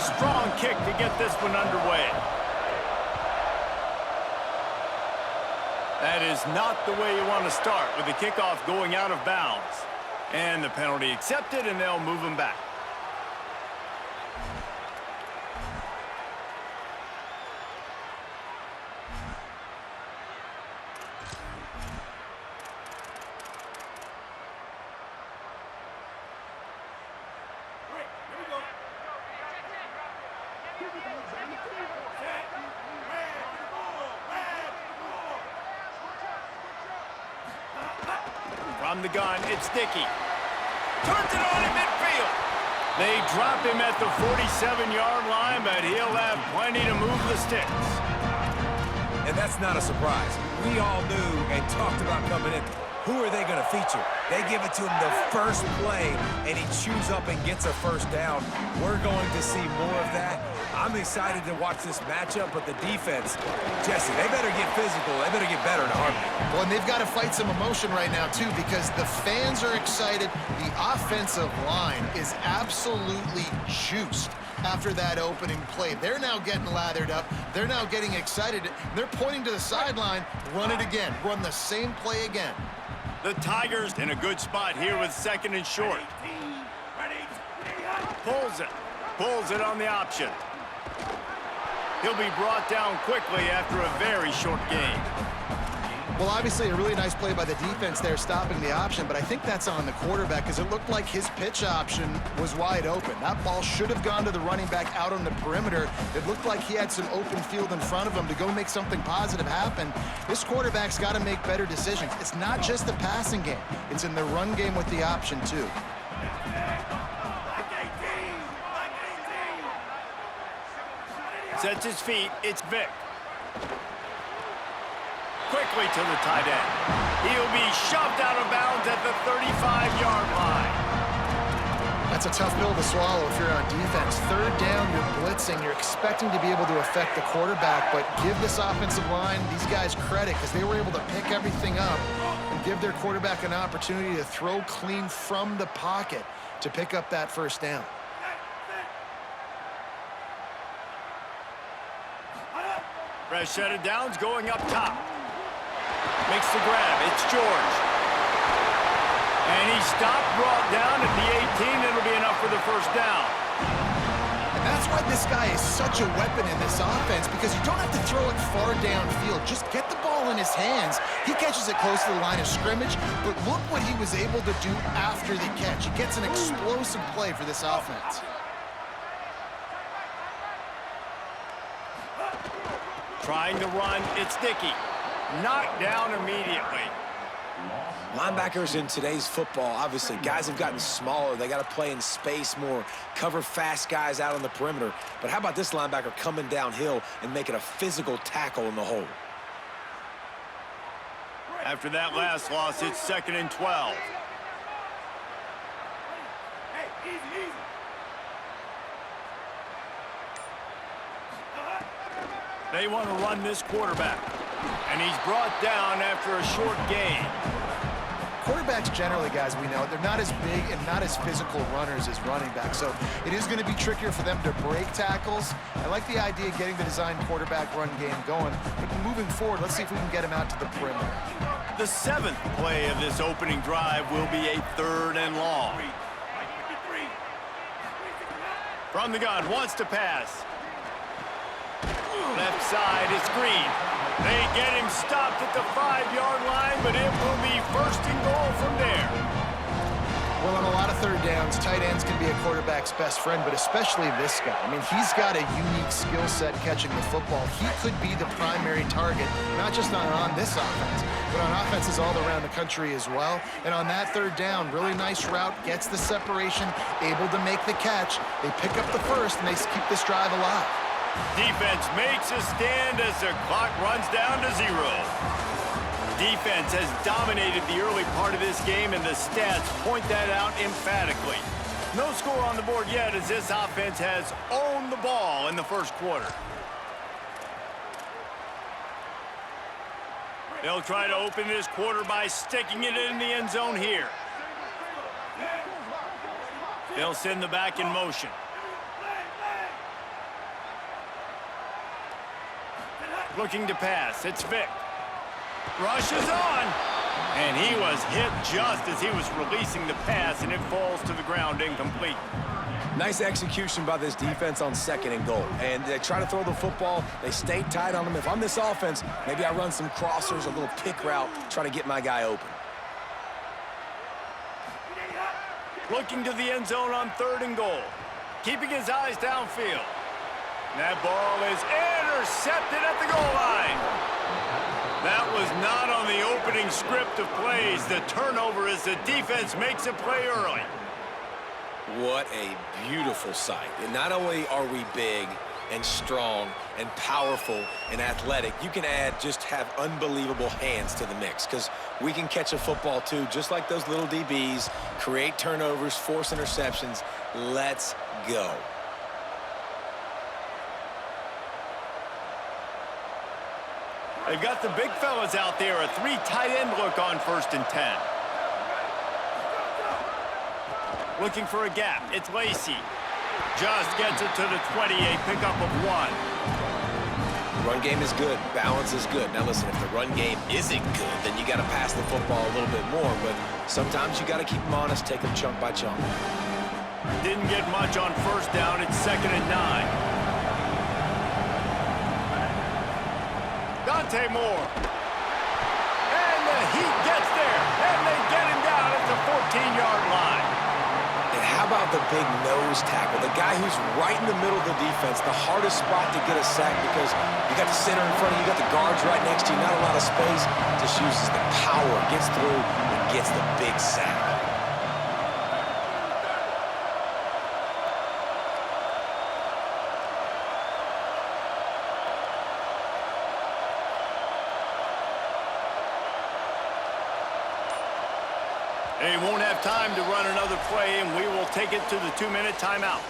strong kick to get this one underway. That is not the way you want to start with the kickoff going out of bounds. And the penalty accepted, and they'll move him back. From the gun, it's Dickey. Turns it on in midfield. They drop him at the 47-yard line, but he'll have plenty to move the sticks. And that's not a surprise. We all knew and talked about coming in. Who are they going to feature? They give it to him the first play, and he chews up and gets a first down. We're going to see more of that. I'm excited to watch this matchup, but the defense, Jesse, they better get physical. They better get better in a heartbeat. Well, and they've got to fight some emotion right now, too, because the fans are excited. The offensive line is absolutely juiced after that opening play. They're now getting lathered up. They're now getting excited. They're pointing to the sideline. Run it again. Run the same play again. The Tigers in a good spot here with second and short. Pulls it on the option. He'll be brought down quickly after a very short game. Well, obviously, a really nice play by the defense there, stopping the option, but I think that's on the quarterback because it looked like his pitch option was wide open. That ball should have gone to the running back out on the perimeter. It looked like he had some open field in front of him to go make something positive happen. This quarterback's got to make better decisions. It's not just the passing game. It's in the run game with the option, too. Sets his feet. It's Vick. Quickly to the tight end. He'll be shoved out of bounds at the 35-yard line. That's a tough pill to swallow if you're on defense. Third down, you're blitzing. You're expecting to be able to affect the quarterback, but give this offensive line, these guys, credit because they were able to pick everything up and give their quarterback an opportunity to throw clean from the pocket to pick up that first down. Fresh set of downs going up top. Makes the grab. It's George. And he's stopped, brought down at the 18. It'll be enough for the first down. And that's why this guy is such a weapon in this offense, because you don't have to throw it far downfield. Just get the ball in his hands. He catches it close to the line of scrimmage, but look what he was able to do after the catch. He gets an explosive play for this offense. Trying to run, it's Dickey. Knocked down immediately. Linebackers in today's football, obviously, guys have gotten smaller. They got to play in space more, cover fast guys out on the perimeter. But how about this linebacker coming downhill and making a physical tackle in the hole? After that last loss, it's 2nd and 12. They want to run this quarterback. And he's brought down after a short gain. Quarterbacks generally, guys, we know, they're not as big and not as physical runners as running backs, so it is going to be trickier for them to break tackles. I like the idea of getting the design quarterback run game going, but moving forward, let's see if we can get him out to the perimeter. The 7th play of this opening drive will be a 3rd and long. From the gun, wants to pass. Left side, it's Green. They get him stopped at the 5-yard line, but it will be 1st and goal from there. Well, on a lot of third downs, tight ends can be a quarterback's best friend, but especially this guy. I mean, he's got a unique skill set catching the football. He could be the primary target, not just on this offense, but on offenses all around the country as well. And on that third down, really nice route, gets the separation, able to make the catch. They pick up the first, and they keep this drive alive. Defense makes a stand as the clock runs down to 0. Defense has dominated the early part of this game, and the stats point that out emphatically. No score on the board yet as this offense has owned the ball in the first quarter. They'll try to open this quarter by sticking it in the end zone here. They'll send the back in motion. Looking to pass. It's Vic. Rushes on. And he was hit just as he was releasing the pass, and it falls to the ground incomplete. Nice execution by this defense on 2nd and goal. And they try to throw the football. They stay tight on them. If I'm this offense, maybe I run some crossers, a little pick route, try to get my guy open. Looking to the end zone on 3rd and goal. Keeping his eyes downfield. That ball is intercepted at the goal line. That was not on the opening script of plays. The turnover as the defense makes a play early. What a beautiful sight. And not only are we big and strong and powerful and athletic, you can have unbelievable hands to the mix, because we can catch a football too, just like those little DBs, create turnovers, force interceptions. Let's go. They've got the big fellas out there, a 3 tight end look on 1st and 10. Looking for a gap. It's Lacey. Just gets it to the 28, pickup of 1. Run game is good. Balance is good. Now listen, if the run game isn't good, then you got to pass the football a little bit more. But sometimes you got to keep them honest, take them chunk by chunk. Didn't get much on 1st down. It's 2nd and 9. Dante Moore. And the Heat gets there. And they get him down at the 14-yard line. And how about the big nose tackle? The guy who's right in the middle of the defense, the hardest spot to get a sack, because you got the center in front of you, you got the guards right next to you, not a lot of space. Just uses the power, gets through, and gets the big sack. They won't have time to run another play, and we will take it to the 2-minute timeout.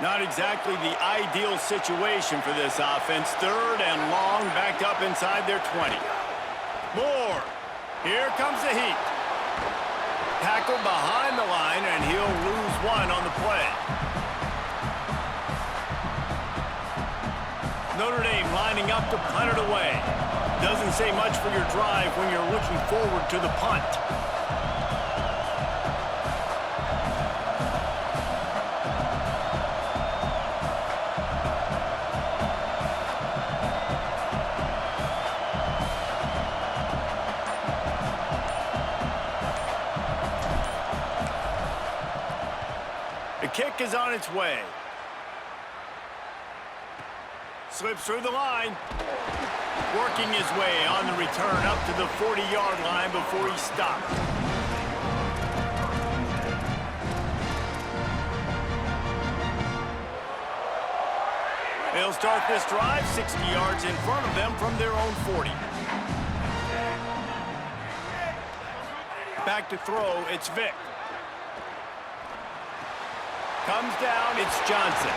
Not exactly the ideal situation for this offense. 3rd and long, backed up inside their 20. Moore. Here comes the Heat. Tackled behind the line, and he'll lose 1 on the play. Notre Dame lining up to punt it away. Doesn't say much for your drive when you're looking forward to the punt. The kick is on its way. Slips through the line. Working his way on the return up to the 40-yard line before he stopped. They'll start this drive 60 yards in front of them from their own 40. Back to throw, it's Vic. Comes down, it's Johnson.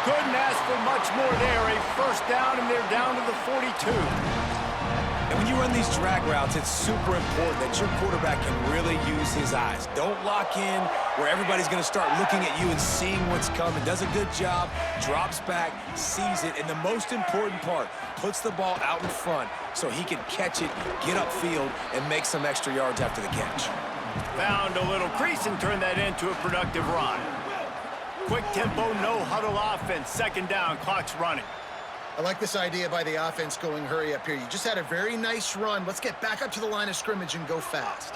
Couldn't ask for much more there. A 1st down, and they're down to the 42. And when you run these drag routes, it's super important that your quarterback can really use his eyes. Don't lock in where everybody's going to start looking at you and seeing what's coming. Does a good job, drops back, sees it, and the most important part, puts the ball out in front so he can catch it, get upfield, and make some extra yards after the catch. Found a little crease and turned that into a productive run. Quick tempo, no huddle offense. 2nd down, clock's running. I like this idea by the offense going hurry up here. You just had a very nice run. Let's get back up to the line of scrimmage and go fast.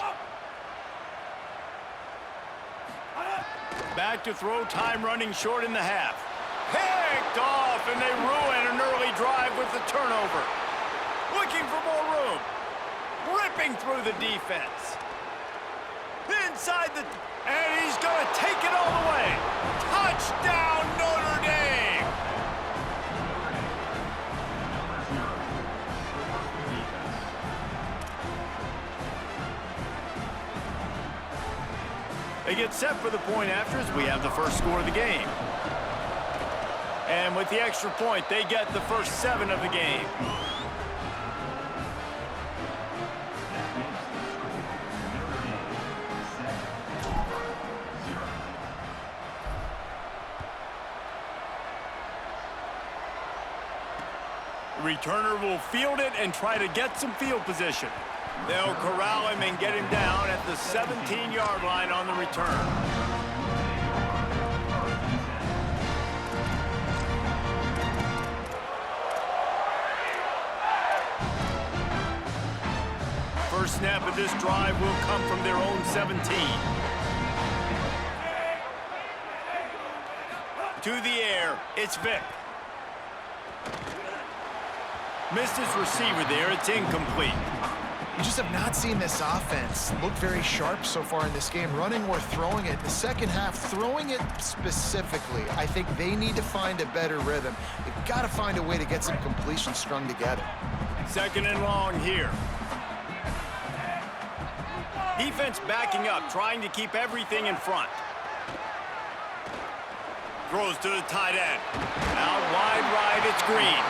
Back to throw, time running short in the half. Picked off, and they ruin an early drive with the turnover. Looking for more room. Ripping through the defense. Inside the... And he's going to take it all the way. Touchdown, Notre Dame! They get set for the point after as we have the first score of the game. And with the extra point, they get the first 7 of the game. Returner will field it and try to get some field position. They'll corral him and get him down at the 17-yard line on the return. First snap of this drive will come from their own 17. To the air, it's Vick. Missed his receiver there. It's incomplete. You just have not seen this offense look very sharp so far in this game, running or throwing it. The second half, throwing it specifically, I think they need to find a better rhythm. They've got to find a way to get some completions strung together. Second and long here. Defense backing up, trying to keep everything in front. Throws to the tight end. Out wide right, it's Green.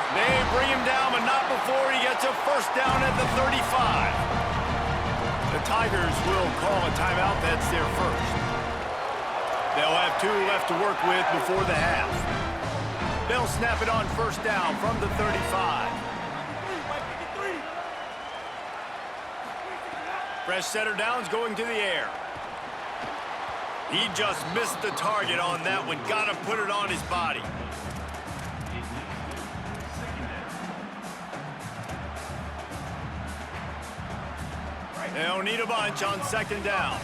They bring him down, but not before he gets a first down at the 35. The Tigers will call a timeout. That's their first. They'll have 2 left to work with before the half. They'll snap it on first down from the 35. Fresh setter downs going to the air. He just missed the target on that one. Got to put it on his body. They'll need a bunch on second down.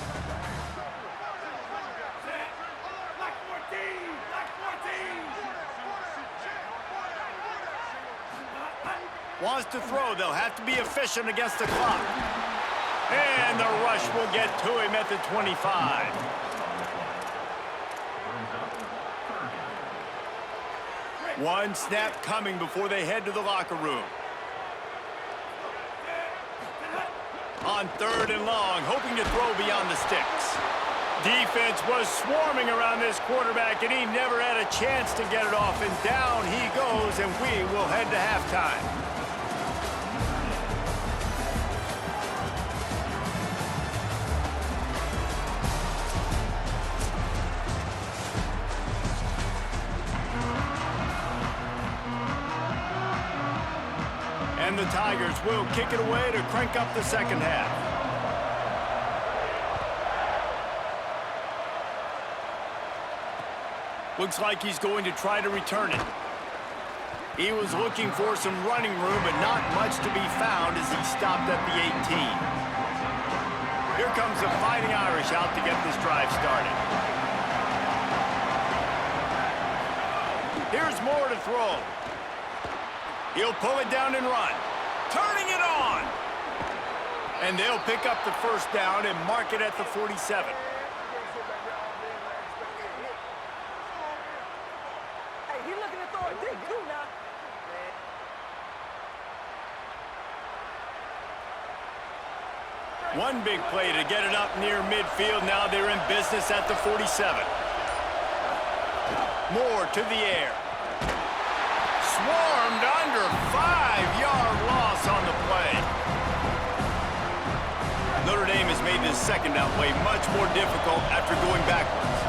Wants to throw. They'll have to be efficient against the clock. And the rush will get to him at the 25. One snap coming before they head to the locker room. On third and long, hoping to throw beyond the sticks. Defense was swarming around this quarterback, and he never had a chance to get it off. And down he goes, and we will head to halftime. And the Tigers will kick it away to crank up the second half. Looks like he's going to try to return it. He was looking for some running room, but not much to be found as he stopped at the 18. Here comes the Fighting Irish out to get this drive started. Here's Moore to throw. He'll pull it down and run. Turning it on. And they'll pick up the first down and mark it at the 47. Hey, he's looking to throw it deep too now. One big play to get it up near midfield. Now they're in business at the 47. Moore to the air. Swarmed under, 5-yard loss on the play. Notre Dame has made this second down play much more difficult after going backwards.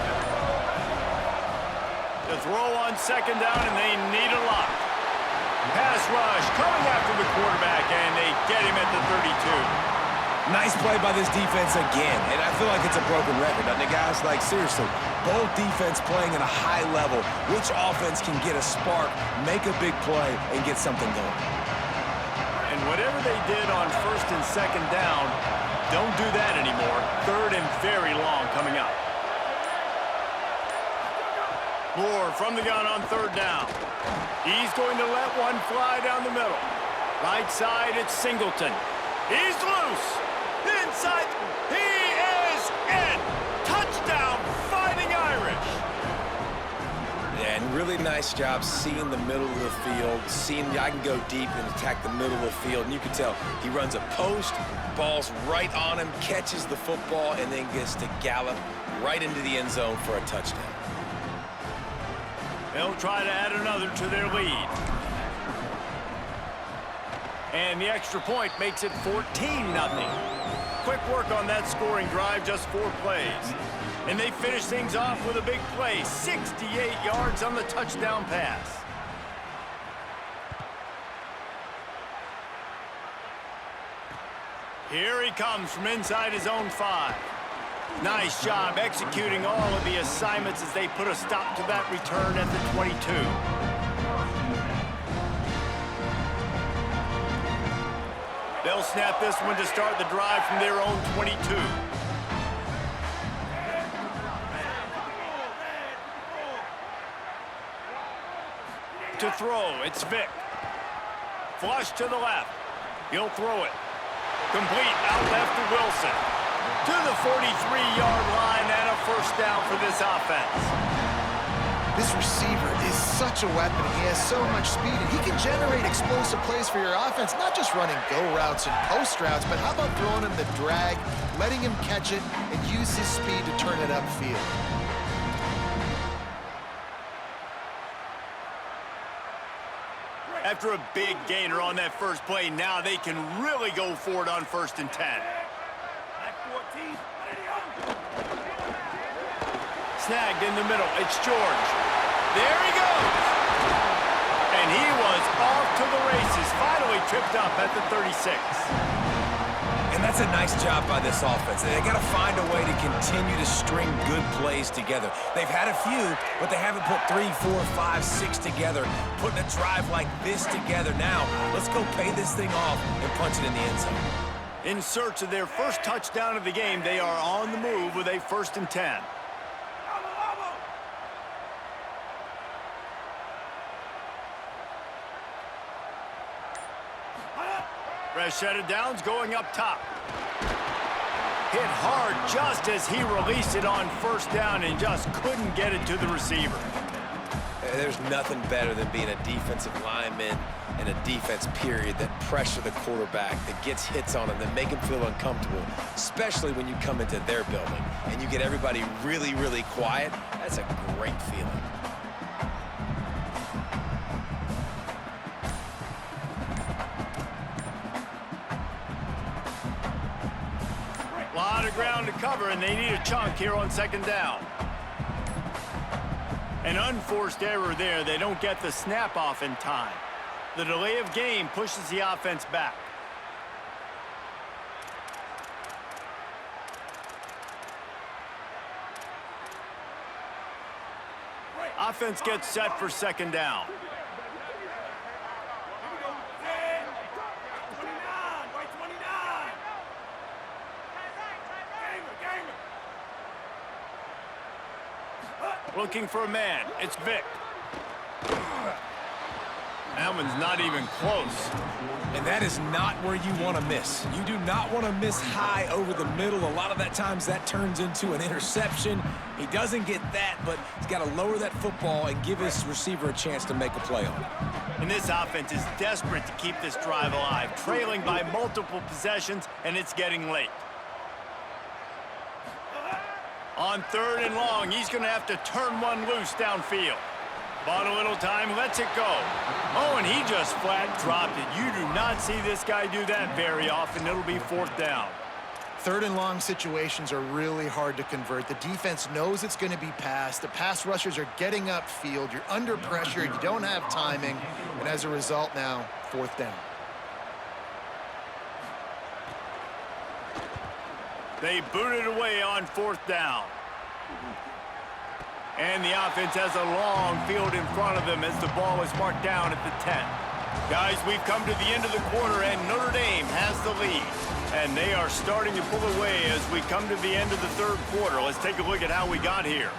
The throw on second down, and they need a lot. Pass rush coming after the quarterback, and they get him at the 32. Nice play by this defense again, and I feel like it's a broken record, doesn't it, guys? Like, seriously, both defense playing at a high level. Which offense can get a spark, make a big play, and get something going? And whatever they did on first and second down, don't do that anymore. Third and very long coming up. Moore from the gun on third down. He's going to let one fly down the middle. Right side, it's Singleton. He's loose. Inside, he is in. Touchdown, Fighting Irish. Yeah, and really nice job seeing the middle of the field, seeing I can go deep and attack the middle of the field. And you can tell he runs a post, ball's right on him, catches the football, and then gets to gallop right into the end zone for a touchdown. They'll try to add another to their lead. And the extra point makes it 14-0. Quick work on that scoring drive, just 4 plays. And they finish things off with a big play, 68 yards on the touchdown pass. Here he comes from inside his own 5. Nice job executing all of the assignments as they put a stop to that return at the 22. They'll snap this one to start the drive from their own 22. To throw, it's Vick. Flush to the left. He'll throw it. Complete out left to Wilson. To the 43-yard line and a first down for this offense. This receiver is such a weapon. He has so much speed, and he can generate explosive plays for your offense, not just running go routes and post routes, but how about throwing him the drag, letting him catch it, and use his speed to turn it upfield. After a big gainer on that first play, now they can really go for it on 1st and 10. Snagged in the middle. It's George. There he goes. And he was off to the races. Finally tripped up at the 36. And that's a nice job by this offense. They got to find a way to continue to string good plays together. They've had a few, but they haven't put 3, 4, 5, 6 together. Putting a drive like this together now. Let's go pay this thing off and punch it in the end zone. In search of their first touchdown of the game, they are on the move with a 1st and 10. Fresh set of downs going up top. Hit hard just as he released it on 1st down and just couldn't get it to the receiver. There's nothing better than being a defensive lineman and a defense period that pressure the quarterback, that gets hits on him, that make him feel uncomfortable, especially when you come into their building and you get everybody really, really quiet. That's a great feeling. A lot of ground to cover, and they need a chunk here on 2nd down. An unforced error there. They don't get the snap off in time. The delay of game pushes the offense back. Offense gets set for 2nd down. Looking for a man. It's Vick. That one's not even close. And that is not where you want to miss. You do not want to miss high over the middle. A lot of that times that turns into an interception. He doesn't get that, but he's got to lower that football and give his receiver a chance to make a play on it. And this offense is desperate to keep this drive alive, trailing by multiple possessions, and it's getting late. On 3rd and long, he's going to have to turn one loose downfield. Bought a little time, lets it go. Oh, and he just flat dropped it. You do not see this guy do that very often. It'll be 4th down. 3rd and long situations are really hard to convert. The defense knows it's going to be passed. The pass rushers are getting upfield. You're under pressure. You don't have timing. And as a result now, 4th down. They boot it away on 4th down. And the offense has a long field in front of them as the ball is marked down at the 10. Guys, we've come to the end of the quarter, and Notre Dame has the lead. And they are starting to pull away as we come to the end of the 3rd quarter. Let's take a look at how we got here.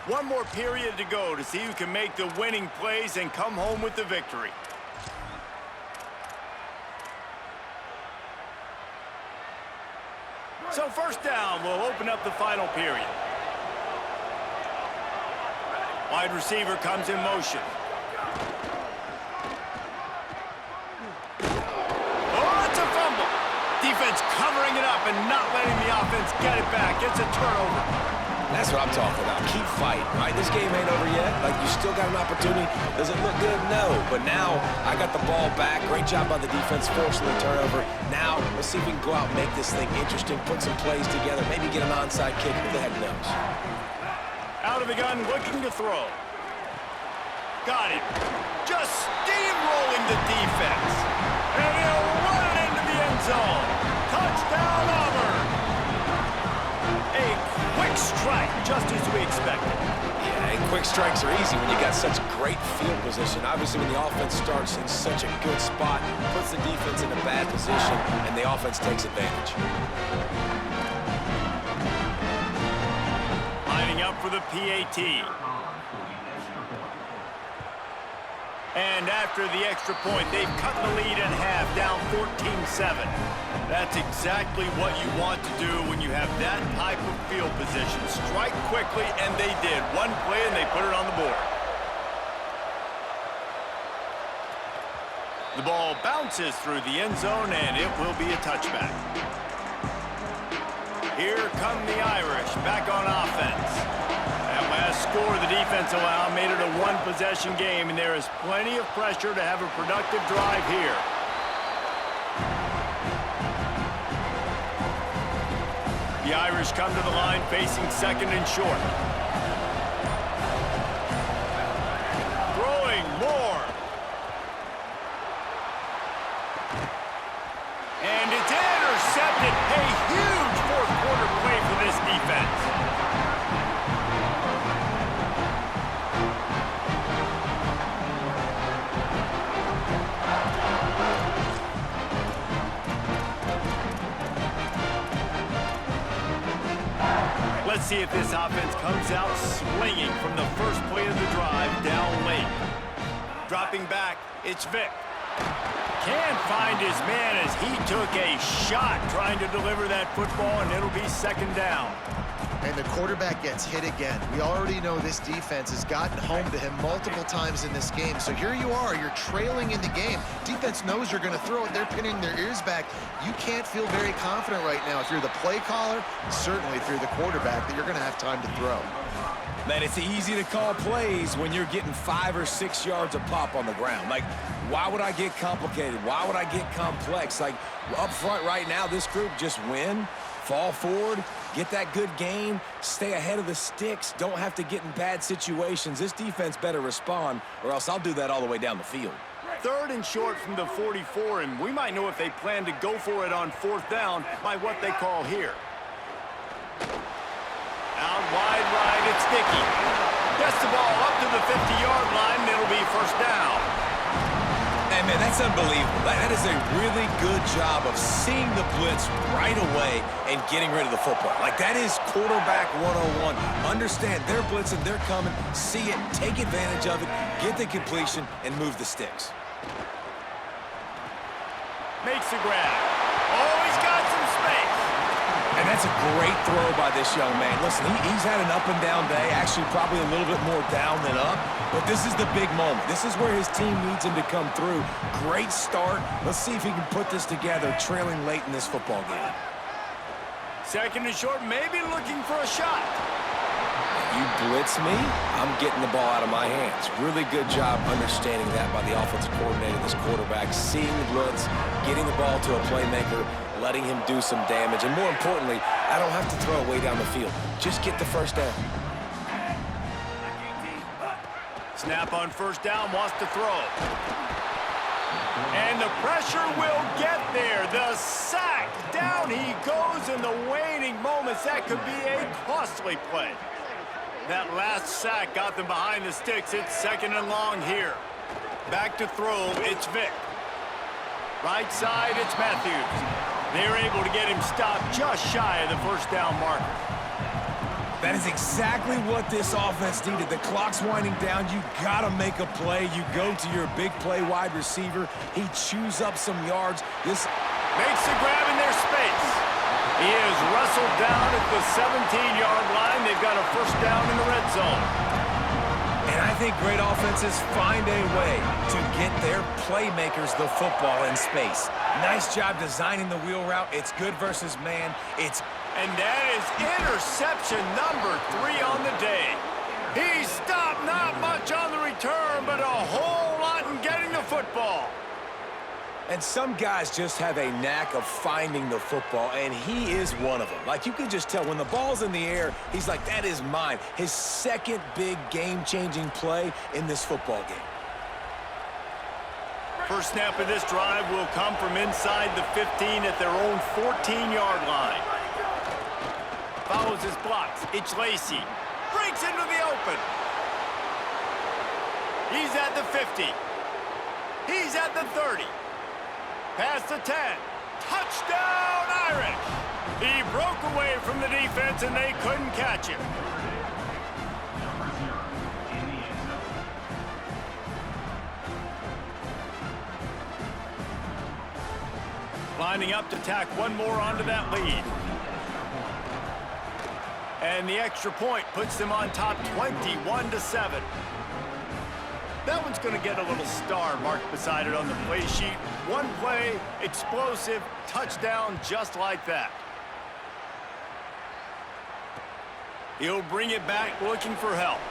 One more period to go to see who can make the winning plays and come home with the victory. So 1st down will open up the final period. Wide receiver comes in motion. Oh, it's a fumble. Defense covering it up and not letting the offense get it back. It's a turnover. That's what I'm talking about. Keep fighting, right? This game ain't over yet. Like, you still got an opportunity. Does it look good? No. But now I got the ball back. Great job by the defense forcing the turnover. Now let's see if we can go out and make this thing interesting, put some plays together, maybe get an onside kick. Who the heck knows? Out of the gun, looking to throw. Got it. Just steamrolling the defense. And he'll run it into the end zone. Touchdown, Auburn. A quick strike, just as we expected. Yeah, and quick strikes are easy when you got such great field position. Obviously, when the offense starts in such a good spot, puts the defense in a bad position, and the offense takes advantage. Lining up for the PAT. And after the extra point, they've cut the lead in half, down 14-7. That's exactly what you want to do when you have that type of field position. Strike quickly, and they did. One play, and they put it on the board. The ball bounces through the end zone, and it will be a touchback. Here come the Irish, back on offense. That last score the defense allowed made it a one-possession game, and there is plenty of pressure to have a productive drive here. The Irish come to the line facing second and short. Throwing more. And it's intercepted. A huge fourth-quarter play for this defense. Let's see if this offense comes out swinging from the first play of the drive down late. Dropping back, it's Vick. Can't find his man as he took a shot trying to deliver that football, and it'll be second down. And the quarterback gets hit again. We already know this defense has gotten home to him multiple times in this game. So here you are, you're trailing in the game. Defense knows you're going to throw it. They're pinning their ears back. You can't feel very confident right now if you're the play caller, certainly if you're the quarterback, that you're going to have time to throw. Man, it's easy to call plays when you're getting 5 or 6 yards of pop on the ground. Like, why would I get complicated? Why would I get complex? Like, up front right now, this group just win, fall forward, get that good gain, stay ahead of the sticks, don't have to get in bad situations. This defense better respond, or else I'll do that all the way down the field. Third and short from the 44, and we might know if they plan to go for it on fourth down by what they call here. Out wide right, it's Dickey. Gets the ball up to the 50-yard line, and it'll be first down. Hey, man, that's unbelievable. That is a really good job of seeing the blitz right away and getting rid of the football. Like, that is quarterback 101. Understand they're blitzing, they're coming, see it, take advantage of it, get the completion, and move the sticks. Makes the grab. Oh, he's got some space. And that's a great throw by this young man. Listen, he's had an up-and-down day, actually probably a little bit more down than up, but this is the big moment. This is where his team needs him to come through. Great start. Let's see if he can put this together, trailing late in this football game. Second and short, maybe looking for a shot. You blitz me, I'm getting the ball out of my hands. Really good job understanding that by the offensive coordinator, this quarterback, seeing the blitz, getting the ball to a playmaker, letting him do some damage. And more importantly, I don't have to throw it way down the field. Just get the first down. Snap on first down, wants to throw. And the pressure will get there. The sack. Down he goes in the waning moments. That could be a costly play. That last sack got them behind the sticks. It's second and long here. Back to throw, it's Vick. Right side, it's Matthews. They're able to get him stopped just shy of the first down marker. That is exactly what this offense needed. The clock's winding down. You got to make a play. You go to your big play wide receiver. He chews up some yards. This makes the grab in their space. He is wrestled down at the 17-yard line. They've got a first down in the red zone. And I think great offenses find a way to get their playmakers the football in space. Nice job designing the wheel route. It's good versus man. And that is interception number 3 on the day. He stopped not much on the return, but a whole lot in getting the football. And some guys just have a knack of finding the football, and he is one of them. Like, you can just tell when the ball's in the air, he's like, that is mine. His second big game-changing play in this football game. First snap of this drive will come from inside the 15 at their own 14-yard line. Follows his blocks. It's Lacey. Breaks into the open. He's at the 50. He's at the 30. Past the 10. Touchdown, Irish! He broke away from the defense, and they couldn't catch him. Lining up to tack one more onto that lead. And the extra point puts them on top 21-7. That one's going to get a little star marked beside it on the play sheet. One play, explosive, touchdown just like that. He'll bring it back looking for help.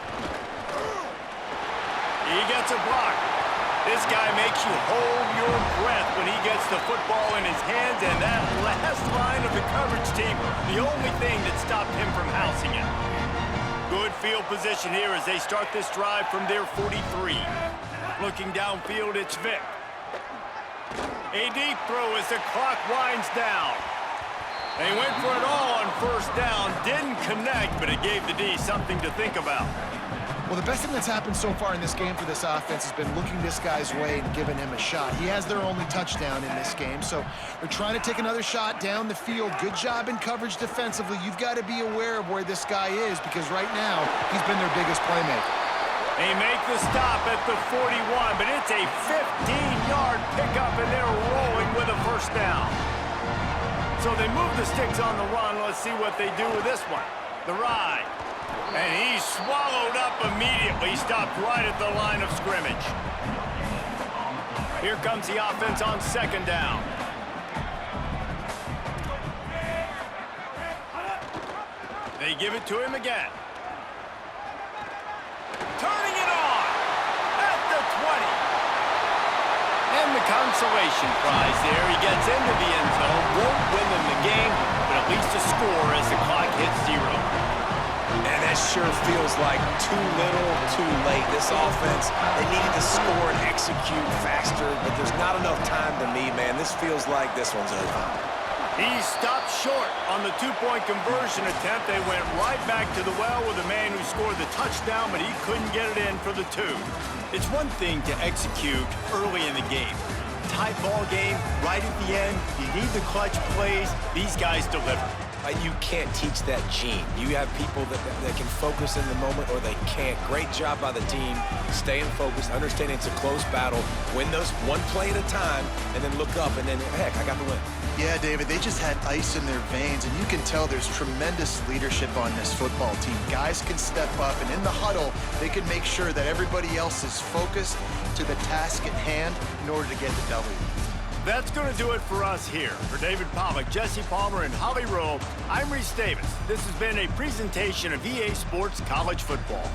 He gets a block. This guy makes you hold your breath when he gets the football in his hands, and that last line of the coverage team, the only thing that stopped him from housing it. Good field position here as they start this drive from their 43. Looking downfield, it's Vic. A deep throw as the clock winds down. They went for it all on first down, didn't connect, but it gave the D something to think about. Well, the best thing that's happened so far in this game for this offense has been looking this guy's way and giving him a shot. He has their only touchdown in this game, so they're trying to take another shot down the field. Good job in coverage defensively. You've got to be aware of where this guy is because right now he's been their biggest playmaker. They make the stop at the 41, but it's a 15-yard pickup, and they're rolling with a first down. So they move the sticks on the run. Let's see what they do with this one. The ride. And he's swallowed up immediately, stopped right at the line of scrimmage. Here comes the offense on second down. They give it to him again. Turning it on at the 20. And the consolation prize there. He gets into the end zone, won't win them the game, but at least a score as the clock hits 0. And that sure feels like too little, too late. This offense, they needed to score and execute faster, but there's not enough time to me, man. This feels like this one's over. He stopped short on the two-point conversion attempt. They went right back to the well with the man who scored the touchdown, but he couldn't get it in for the 2. It's one thing to execute early in the game. Tight ball game, right at the end, you need the clutch plays. These guys deliver. You can't teach that gene. You have people that can focus in the moment or they can't. Great job by the team, staying focused, understanding it's a close battle, win those one play at a time, and then look up, and then, heck, I got the win. Yeah, David, they just had ice in their veins, and you can tell there's tremendous leadership on this football team. Guys can step up, and in the huddle, they can make sure that everybody else is focused to the task at hand in order to get the W. That's going to do it for us here. For David Pollack, Jesse Palmer, and Holly Rowe, I'm Reese Davis. This has been a presentation of EA Sports College Football.